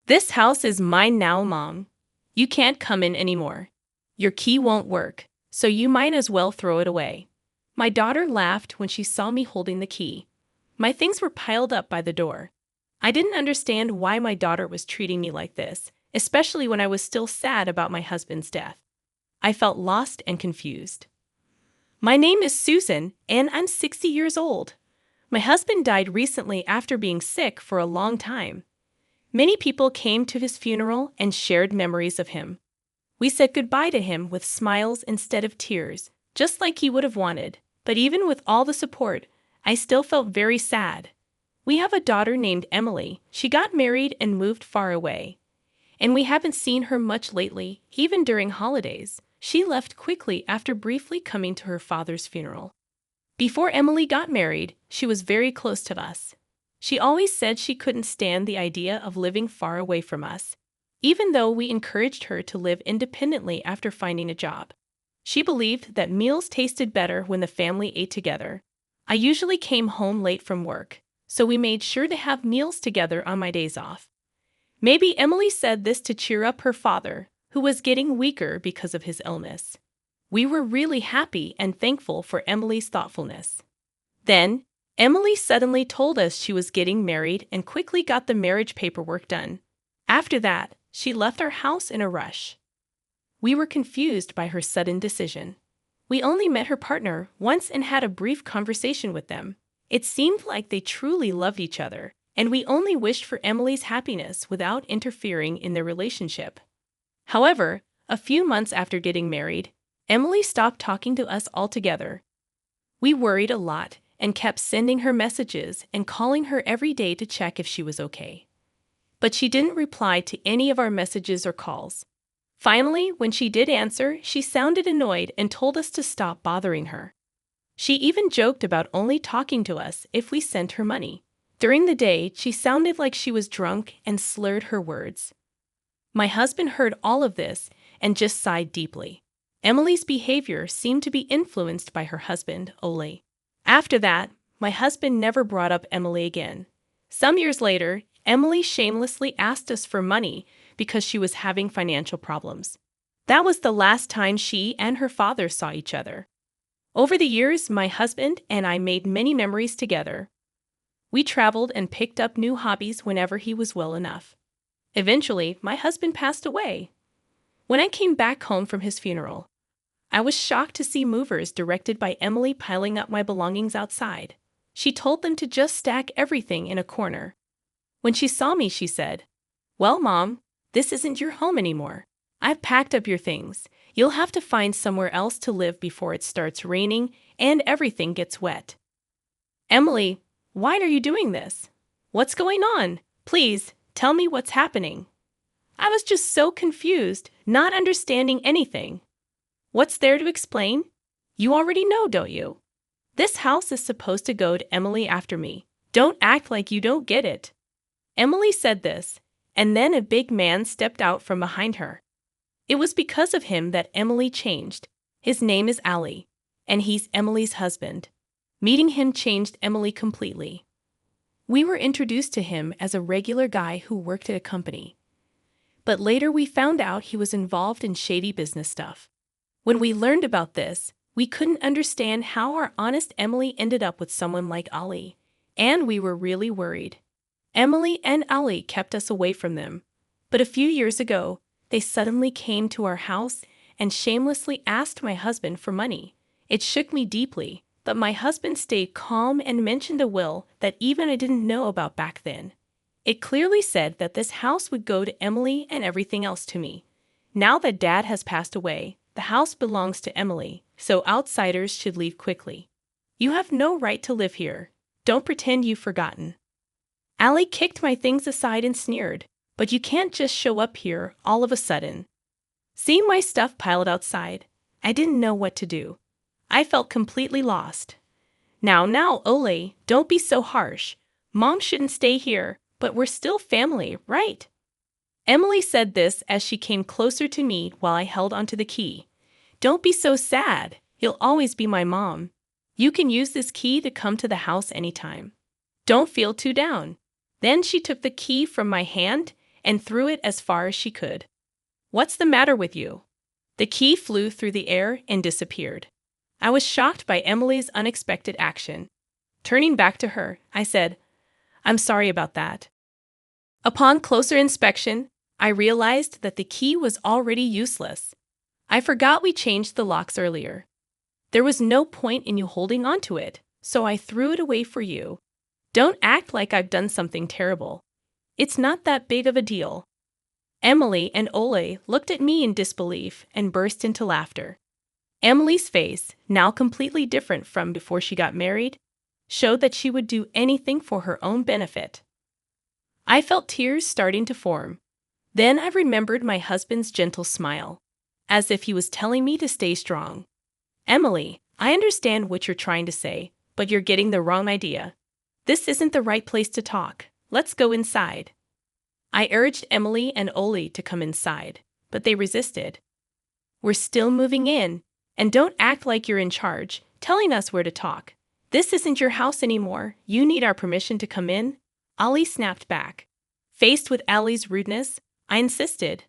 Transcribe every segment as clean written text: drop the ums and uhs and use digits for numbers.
This house is mine now, Mom. You can't come in anymore. Your key won't work, so you might as well throw it away. My daughter laughed when she saw me holding the key. My things were piled up by the door. I didn't understand why my daughter was treating me like this, especially when I was still sad about my husband's death. I felt lost and confused. My name is Susan, and I'm 60 years old. My husband died recently after being sick for a long time. Many people came to his funeral and shared memories of him. We said goodbye to him with smiles instead of tears, just like he would have wanted. But even with all the support, I still felt very sad. We have a daughter named Emily. She got married and moved far away. And we haven't seen her much lately, even during holidays. She left quickly after briefly coming to her father's funeral. Before Emily got married, she was very close to us. She always said she couldn't stand the idea of living far away from us, even though we encouraged her to live independently after finding a job. She believed that meals tasted better when the family ate together. I usually came home late from work, so we made sure to have meals together on my days off. Maybe Emily said this to cheer up her father, who was getting weaker because of his illness. We were really happy and thankful for Emily's thoughtfulness. Then, Emily suddenly told us she was getting married and quickly got the marriage paperwork done. After that, she left our house in a rush. We were confused by her sudden decision. We only met her partner once and had a brief conversation with them. It seemed like they truly loved each other, and we only wished for Emily's happiness without interfering in their relationship. However, a few months after getting married, Emily stopped talking to us altogether. We worried a lot and kept sending her messages and calling her every day to check if she was okay. But she didn't reply to any of our messages or calls. Finally, when she did answer, she sounded annoyed and told us to stop bothering her. She even joked about only talking to us if we sent her money. During the day, she sounded like she was drunk and slurred her words. My husband heard all of this and just sighed deeply. Emily's behavior seemed to be influenced by her husband, Ole. After that, my husband never brought up Emily again. Some years later, Emily shamelessly asked us for money because she was having financial problems. That was the last time she and her father saw each other. Over the years, my husband and I made many memories together. We traveled and picked up new hobbies whenever he was well enough. Eventually, my husband passed away. When I came back home from his funeral, I was shocked to see movers directed by Emily piling up my belongings outside. She told them to just stack everything in a corner. When she saw me, she said, "Well, Mom, this isn't your home anymore. I've packed up your things. You'll have to find somewhere else to live before it starts raining and everything gets wet." Emily, why are you doing this? What's going on? Please, tell me what's happening. I was just so confused, not understanding anything. What's there to explain? You already know, don't you? This house is supposed to go to Emily after me. Don't act like you don't get it. Emily said this, and then a big man stepped out from behind her. It was because of him that Emily changed. His name is Ali, and he's Emily's husband. Meeting him changed Emily completely. We were introduced to him as a regular guy who worked at a company. But later we found out he was involved in shady business stuff. When we learned about this, we couldn't understand how our honest Emily ended up with someone like Ali, and we were really worried. Emily and Ali kept us away from them, but a few years ago, they suddenly came to our house and shamelessly asked my husband for money. It shook me deeply, but my husband stayed calm and mentioned a will that even I didn't know about back then. It clearly said that this house would go to Emily and everything else to me. Now that Dad has passed away, the house belongs to Emily, so outsiders should leave quickly. You have no right to live here. Don't pretend you've forgotten. Ali kicked my things aside and sneered, but you can't just show up here all of a sudden. Seeing my stuff piled outside, I didn't know what to do. I felt completely lost. Now, Ole, don't be so harsh. Mom shouldn't stay here, but we're still family, right? Emily said this as she came closer to me while I held onto the key. Don't be so sad. You'll always be my mom. You can use this key to come to the house anytime. Don't feel too down. Then she took the key from my hand and threw it as far as she could. "What's the matter with you?" The key flew through the air and disappeared. I was shocked by Emily's unexpected action. Turning back to her, I said, "I'm sorry about that." Upon closer inspection, I realized that the key was already useless. I forgot we changed the locks earlier. There was no point in you holding onto it, so I threw it away for you. Don't act like I've done something terrible. It's not that big of a deal. Emily and Ole looked at me in disbelief and burst into laughter. Emily's face, now completely different from before she got married, showed that she would do anything for her own benefit. I felt tears starting to form. Then I remembered my husband's gentle smile, as if he was telling me to stay strong. "Emily, I understand what you're trying to say, but you're getting the wrong idea. This isn't the right place to talk. Let's go inside." I urged Emily and Ole to come inside, but they resisted. "We're still moving in, and don't act like you're in charge, telling us where to talk. This isn't your house anymore. You need our permission to come in," Ollie snapped back. Faced with Allie's rudeness, I insisted.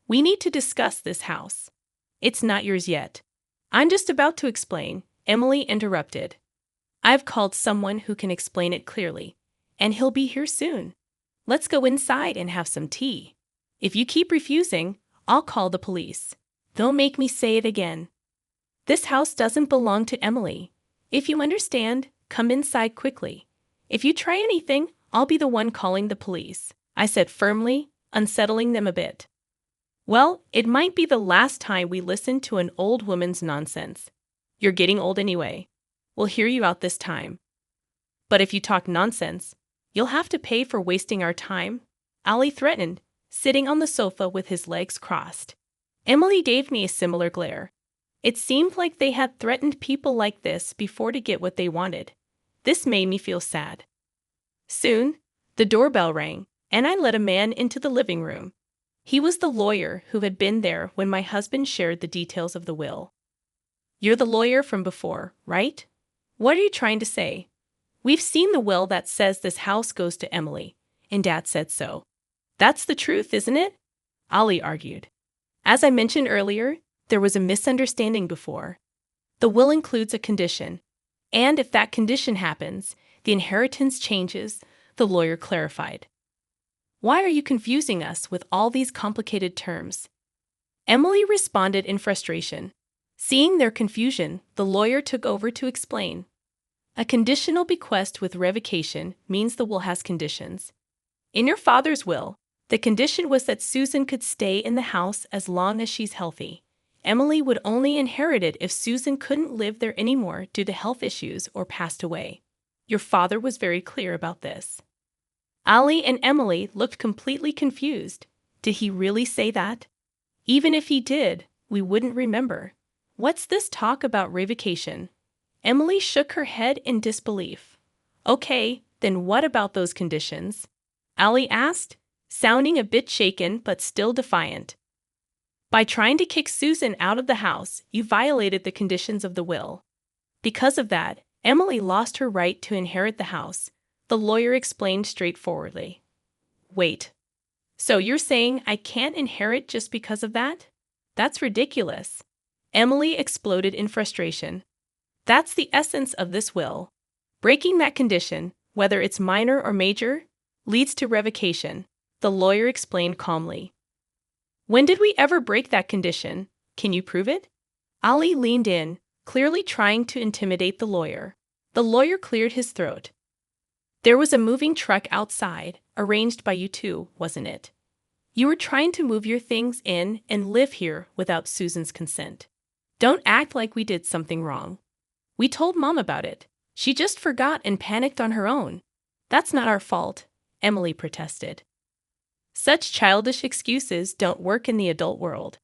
"We need to discuss this house. It's not yours yet." "I'm just about to explain," Emily interrupted. "I've called someone who can explain it clearly, and he'll be here soon. Let's go inside and have some tea. If you keep refusing, I'll call the police. They'll make me say it again." "This house doesn't belong to Emily. If you understand, come inside quickly. If you try anything, I'll be the one calling the police," I said firmly, unsettling them a bit. "Well, it might be the last time we listen to an old woman's nonsense. You're getting old anyway. We'll hear you out this time. But if you talk nonsense, you'll have to pay for wasting our time," Ollie threatened, sitting on the sofa with his legs crossed. Emily gave me a similar glare. It seemed like they had threatened people like this before to get what they wanted. This made me feel sad. Soon, the doorbell rang, and I let a man into the living room. He was the lawyer who had been there when my husband shared the details of the will. "You're the lawyer from before, right? What are you trying to say?" "We've seen the will that says this house goes to Emily, and Dad said so." "That's the truth, isn't it?" Ollie argued. "As I mentioned earlier, there was a misunderstanding before. The will includes a condition, and if that condition happens, the inheritance changes," the lawyer clarified. "Why are you confusing us with all these complicated terms?" Emily responded in frustration. Seeing their confusion, the lawyer took over to explain. "A conditional bequest with revocation means the will has conditions. In your father's will, the condition was that Susan could stay in the house as long as she's healthy. Emily would only inherit it if Susan couldn't live there anymore due to health issues or passed away. Your father was very clear about this." Ollie and Emily looked completely confused. Did he really say that? Even if he did, we wouldn't remember. What's this talk about revocation? Emily shook her head in disbelief. "Okay, then what about those conditions?" Ollie asked, sounding a bit shaken but still defiant. "By trying to kick Susan out of the house, you violated the conditions of the will. Because of that, Emily lost her right to inherit the house," the lawyer explained straightforwardly. "Wait. So you're saying I can't inherit just because of that? That's ridiculous." Emily exploded in frustration. "That's the essence of this will. Breaking that condition, whether it's minor or major, leads to revocation," the lawyer explained calmly. "When did we ever break that condition? Can you prove it?" Ollie leaned in, clearly trying to intimidate the lawyer. The lawyer cleared his throat. "There was a moving truck outside, arranged by you two, wasn't it? You were trying to move your things in and live here without Susan's consent. Don't act like we did something wrong. We told Mom about it. She just forgot and panicked on her own. That's not our fault," Emily protested. Such childish excuses don't work in the adult world.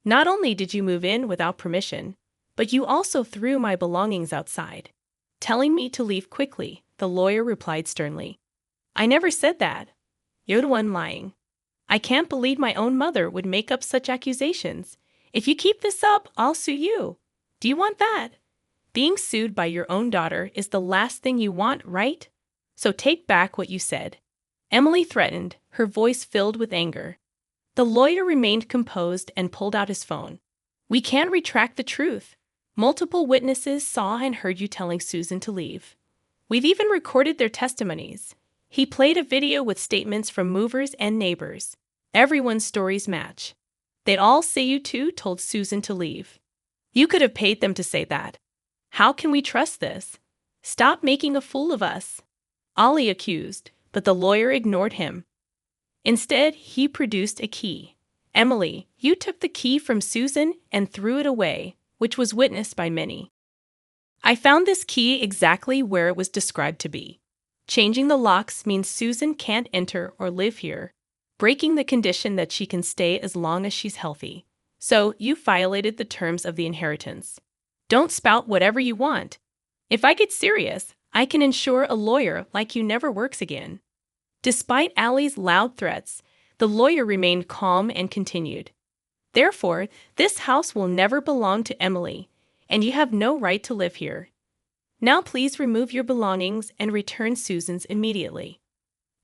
"Not only did you move in without permission, but you also threw my belongings outside, telling me to leave quickly," the lawyer replied sternly. "I never said that. You're the one lying. I can't believe my own mother would make up such accusations. If you keep this up, I'll sue you. Do you want that? Being sued by your own daughter is the last thing you want, right? So take back what you said," Emily threatened, her voice filled with anger. The lawyer remained composed and pulled out his phone. "We can't retract the truth. Multiple witnesses saw and heard you telling Susan to leave. We've even recorded their testimonies." He played a video with statements from movers and neighbors. Everyone's stories match. "They'd all say you two told Susan to leave. You could have paid them to say that. How can we trust this? Stop making a fool of us," Ollie accused, but the lawyer ignored him. Instead, he produced a key. "Emily, you took the key from Susan and threw it away," which was witnessed by many. "I found this key exactly where it was described to be. Changing the locks means Susan can't enter or live here, breaking the condition that she can stay as long as she's healthy. So you violated the terms of the inheritance. Don't spout whatever you want. If I get serious, I can ensure a lawyer like you never works again." Despite Allie's loud threats, the lawyer remained calm and continued. "Therefore, this house will never belong to Emily, and you have no right to live here. Now please remove your belongings and return Susan's immediately.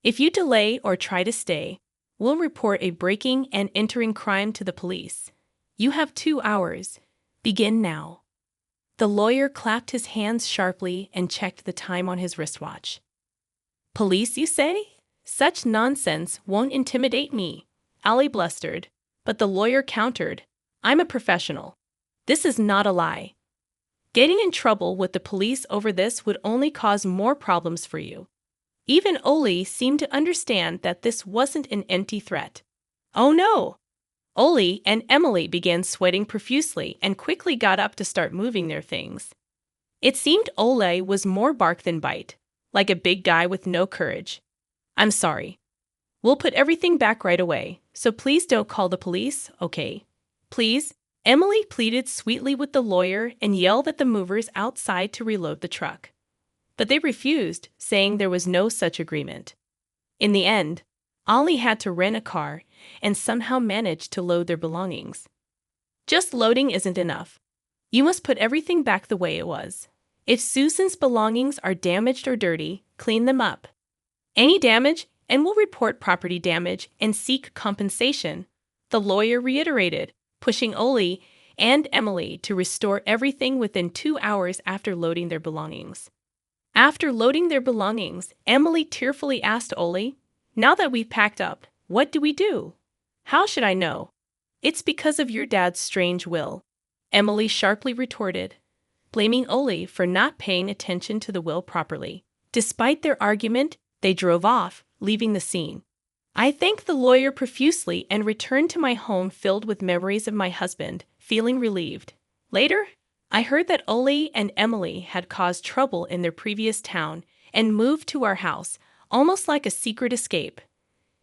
If you delay or try to stay, we'll report a breaking and entering crime to the police. You have 2 hours. Begin now." The lawyer clapped his hands sharply and checked the time on his wristwatch. "Police, you say? Such nonsense won't intimidate me," Allie blustered, but the lawyer countered. "I'm a professional. This is not a lie. Getting in trouble with the police over this would only cause more problems for you." Even Ollie seemed to understand that this wasn't an empty threat. "Oh no!" Ollie and Emily began sweating profusely and quickly got up to start moving their things. It seemed Ollie was more bark than bite, like a big guy with no courage. "I'm sorry. We'll put everything back right away, so please don't call the police, okay? Please?" Emily pleaded sweetly with the lawyer and yelled at the movers outside to reload the truck. But they refused, saying there was no such agreement. In the end, Ollie had to rent a car and somehow managed to load their belongings. Just loading isn't enough. You must put everything back the way it was. If Susan's belongings are damaged or dirty, clean them up. Any damage, and we'll report property damage and seek compensation, the lawyer reiterated, pushing Ollie and Emily to restore everything within 2 hours after loading their belongings. After loading their belongings, Emily tearfully asked Ollie, "Now that we've packed up, what do we do?" "How should I know? It's because of your dad's strange will," Emily sharply retorted, blaming Ollie for not paying attention to the will properly. Despite their argument, they drove off, leaving the scene. I thanked the lawyer profusely and returned to my home filled with memories of my husband, feeling relieved. Later, I heard that Ollie and Emily had caused trouble in their previous town and moved to our house, almost like a secret escape.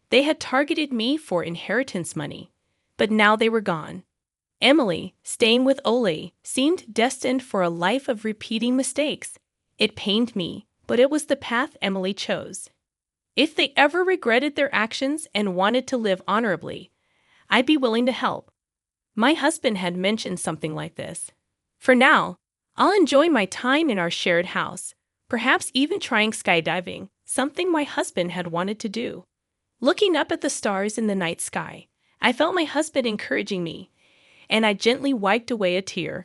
They had targeted me for inheritance money, but now they were gone. Emily, staying with Ollie, seemed destined for a life of repeating mistakes. It pained me, but it was the path Emily chose. If they ever regretted their actions and wanted to live honorably, I'd be willing to help. My husband had mentioned something like this. For now, I'll enjoy my time in our shared house, perhaps even trying skydiving, something my husband had wanted to do. Looking up at the stars in the night sky, I felt my husband encouraging me, and I gently wiped away a tear.